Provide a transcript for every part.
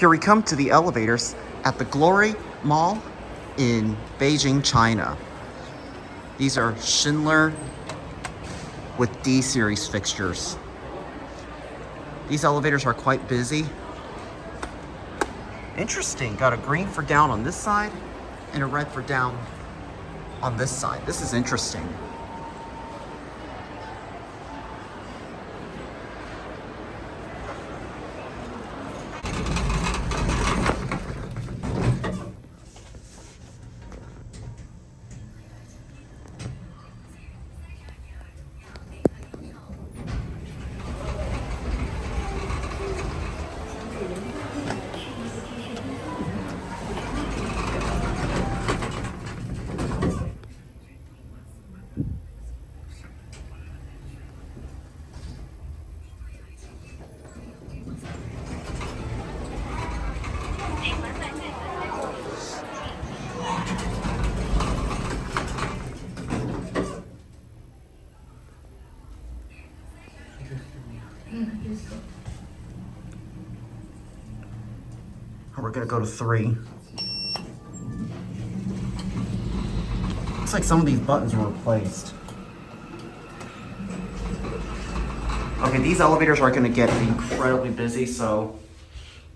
Here we come to the elevators at the Glory Mall in Beijing, China. These are Schindler with D series fixtures. These elevators are quite busy. Interesting, got a green for down on this side and a red for down on this side. This is interesting. We're gonna go to 3. Looks like some of these buttons were replaced. Okay, these elevators are gonna get incredibly busy, so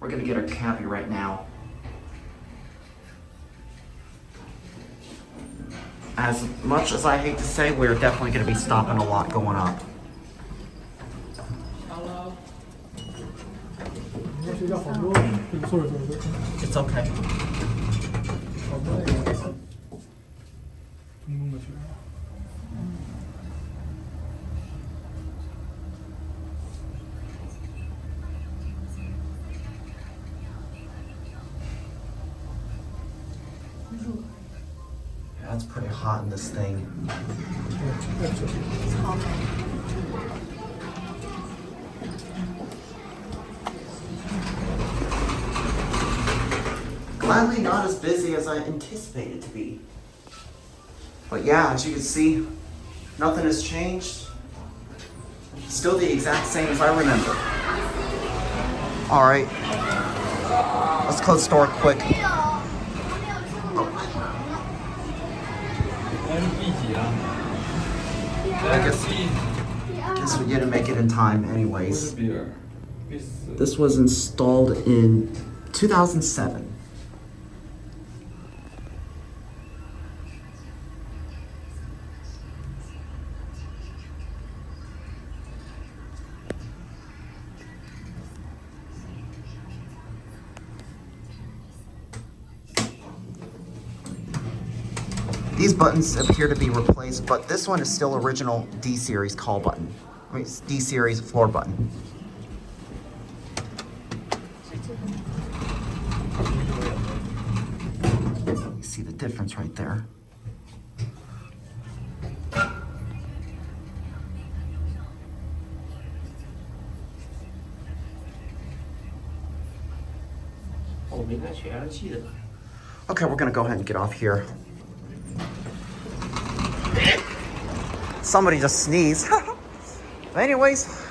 we're gonna get a copy right now. As much as I hate to say, we're definitely gonna be stopping a lot going up. It's okay. Yeah, it's pretty hot in this thing. Gladly not as busy as I anticipated to be. But yeah, as you can see, nothing has changed. Still the exact same as I remember. All right, let's close the door quick. I guess we didn't make it in time anyways. This was installed in 2007. These buttons appear to be replaced, but this one is still original D series call button. I mean, it's D series floor button. You see the difference right there. Okay, we're gonna go ahead and get off here. Somebody just sneezed. But anyways,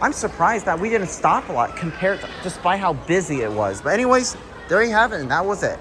I'm surprised that we didn't stop a lot compared to just by how busy it was. But anyways, there you have it, and that was it.